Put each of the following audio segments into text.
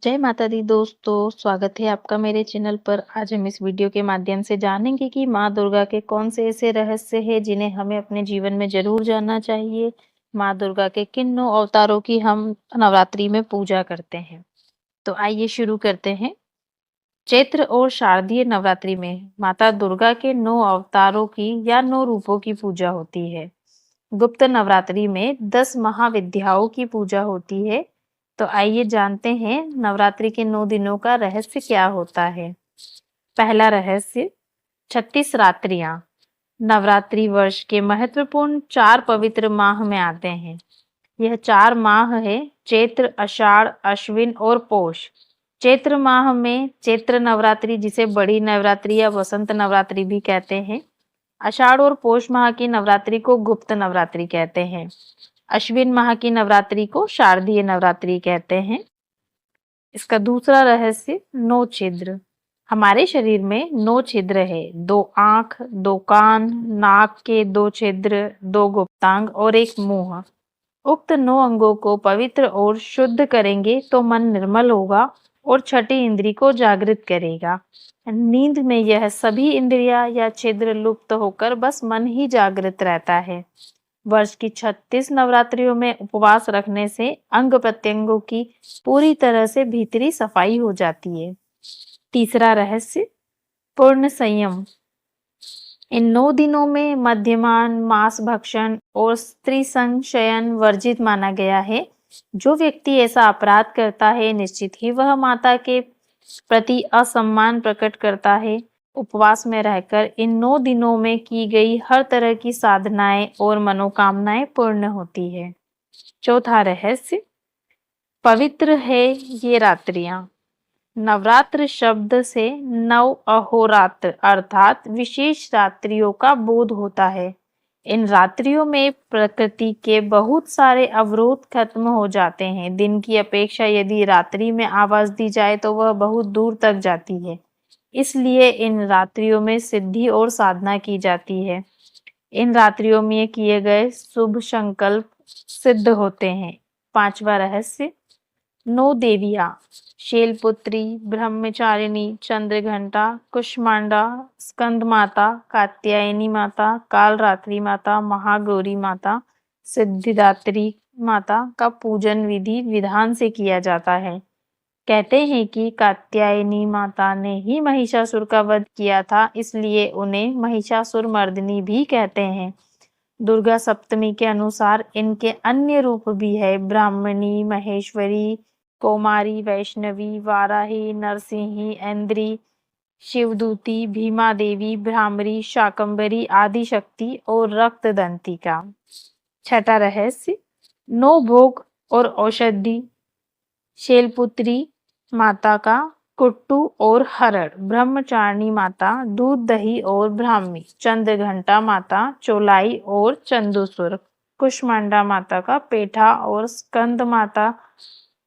जय माता दी दोस्तों, स्वागत है आपका मेरे चैनल पर। आज हम इस वीडियो के माध्यम से जानेंगे कि माँ दुर्गा के कौन से ऐसे रहस्य हैं जिन्हें हमें अपने जीवन में ज़रूर जानना चाहिए। माँ दुर्गा के किन 9 अवतारों की हम नवरात्रि में पूजा करते हैं। तो आइए शुरू करते हैं। चैत्र और शारदीय नवरात्रि में माता दुर्गा के 9 अवतारों की या 9 रूपों की पूजा होती है। गुप्त नवरात्रि में 10 महाविद्याओं की पूजा होती है। तो आइए जानते हैं नवरात्रि के 9 दिनों का रहस्य क्या होता है। पहला रहस्य, 36 रात्रियां। नवरात्रि वर्ष के महत्वपूर्ण 4 पवित्र माह में आते हैं। यह 4 माह है चैत्र, आषाढ़, अश्विन और पौष। चैत्र माह में चैत्र नवरात्रि, जिसे बड़ी नवरात्रि या वसंत नवरात्रि भी कहते हैं। आषाढ़ और पौष माह की नवरात्रि को गुप्त नवरात्रि कहते हैं। अश्विन माह की नवरात्रि को शारदीय नवरात्रि कहते हैं। इसका दूसरा रहस्य, 9 छिद्र। हमारे शरीर में 9 छिद्र है। 2 आंख, 2 कान, नाक के 2 छिद्र, 2 गुप्तांग और 1 मुंह। उक्त 9 अंगों को पवित्र और शुद्ध करेंगे तो मन निर्मल होगा और छठी इंद्री को जागृत करेगा। नींद में यह सभी इंद्रियां या छिद्र लुप्त होकर बस मन ही जागृत रहता है। वर्ष की 36 नवरात्रियों में उपवास रखने से अंग प्रत्यंगों की पूरी तरह से भीतरी सफाई हो जाती है। तीसरा रहस्य, पूर्ण संयम। इन 9 दिनों में मद्यपान, मांस भक्षण और स्त्री संग शयन वर्जित माना गया है। जो व्यक्ति ऐसा अपराध करता है, निश्चित ही वह माता के प्रति असम्मान प्रकट करता है। उपवास में रहकर इन 9 दिनों में की गई हर तरह की साधनाएं और मनोकामनाएं पूर्ण होती है। चौथा रहस्य, पवित्र है ये रात्रियां। नवरात्र शब्द से नव अहोरात्र अर्थात विशेष रात्रियों का बोध होता है। इन रात्रियों में प्रकृति के बहुत सारे अवरोध खत्म हो जाते हैं। दिन की अपेक्षा यदि रात्रि में आवाज दी जाए तो वह बहुत दूर तक जाती है। इसलिए इन रात्रियों में सिद्धि और साधना की जाती है। इन रात्रियों में किए गए शुभ संकल्प सिद्ध होते हैं। पांचवा रहस्य, 9 देवियां। शैलपुत्री, ब्रह्मचारिणी, चंद्रघंटा, कुष्मांडा, स्कंद माता, कात्यायनी माता, कालरात्रि माता, महागौरी माता, सिद्धिदात्री माता का पूजन विधि विधान से किया जाता है। कहते हैं कि कात्यायनी माता ने ही महिषासुर का वध किया था, इसलिए उन्हें महिषासुर मर्दिनी भी कहते हैं। दुर्गा सप्तमी के अनुसार इनके अन्य रूप भी है। ब्राह्मणी, महेश्वरी, कौमारी, वैष्णवी, वाराही, नरसिंही, ऐन्द्री, शिवदूती, भीमा देवी, भ्रामरी, शाकंभरी, आदि शक्ति और रक्तदंतिका। छठा रहस्य, 9 भोग और औषधि। शैलपुत्री माता का कुट्टू और हरड़, ब्रह्मचारिणी माता दूध दही और ब्राह्मी, चंद्रघंटा माता चौलाई और चंदूसुर, कुष्मांडा माता का पेठा और स्कंद माता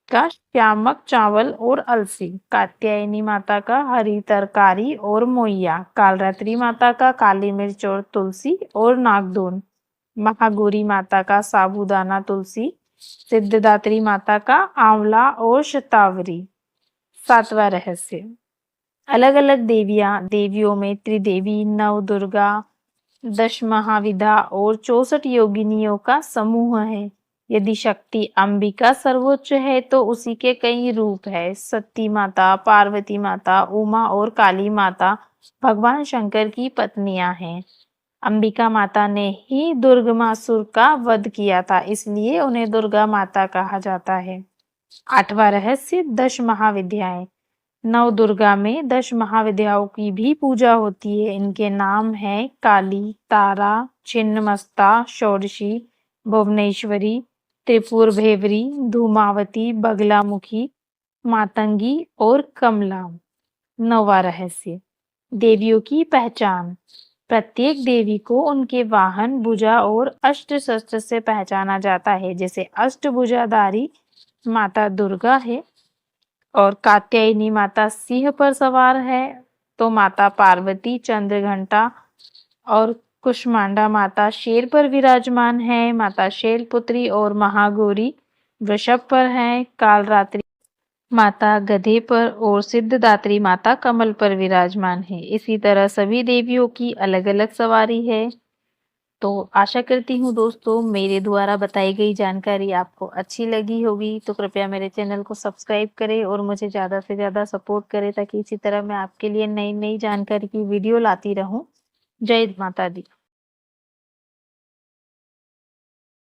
का श्यामक चावल और अलसी, कात्यायनी माता का हरी तरकारी और मोइया, कालरात्रि माता का काली मिर्च और तुलसी और नागदोन, महागौरी माता का साबूदाना तुलसी, सिद्धिदात्री माता का आंवला और शतावरी। सातवां रहस्य, अलग अलग देवियों में त्रिदेवी, नव दुर्गा, 10 महाविद्या और 64 योगिनियों का समूह है। यदि शक्ति अंबिका सर्वोच्च है तो उसी के कई रूप है। सती माता, पार्वती माता, उमा और काली माता भगवान शंकर की पत्नियां हैं। अंबिका माता ने ही दुर्गमासुर का वध किया था, इसलिए उन्हें दुर्गा माता कहा जाता है। आठवां रहस्य, 10 महाविद्याएं। नव दुर्गा में 10 महाविद्याओं की भी पूजा होती है। इनके नाम हैं काली, तारा, छिन्नमस्ता, षोडशी, भुवनेश्वरी, त्रिपुर भेवरी, धूमावती, बगलामुखी, मातंगी और कमला। नौवां रहस्य, देवियों की पहचान। प्रत्येक देवी को उनके वाहन, भुजा और अस्त्र शस्त्र से पहचाना जाता है। जैसे अष्टभुजाधारी माता दुर्गा है और कात्यायनी माता सिंह पर सवार है, तो माता पार्वती चंद्रघंटा और कुष्मांडा माता शेर पर विराजमान है। माता शैलपुत्री और महागौरी वृषभ पर है। कालरात्रि माता गधे पर और सिद्धदात्री माता कमल पर विराजमान है। इसी तरह सभी देवियों की अलग-अलग सवारी है। तो आशा करती हूँ दोस्तों मेरे द्वारा बताई गई जानकारी आपको अच्छी लगी होगी, तो कृपया मेरे चैनल को सब्सक्राइब करें और मुझे ज़्यादा से ज़्यादा सपोर्ट करें ताकि इसी तरह मैं आपके लिए नई-नई जानकारी की वीडियो लाती रहूँ। जय माता दी।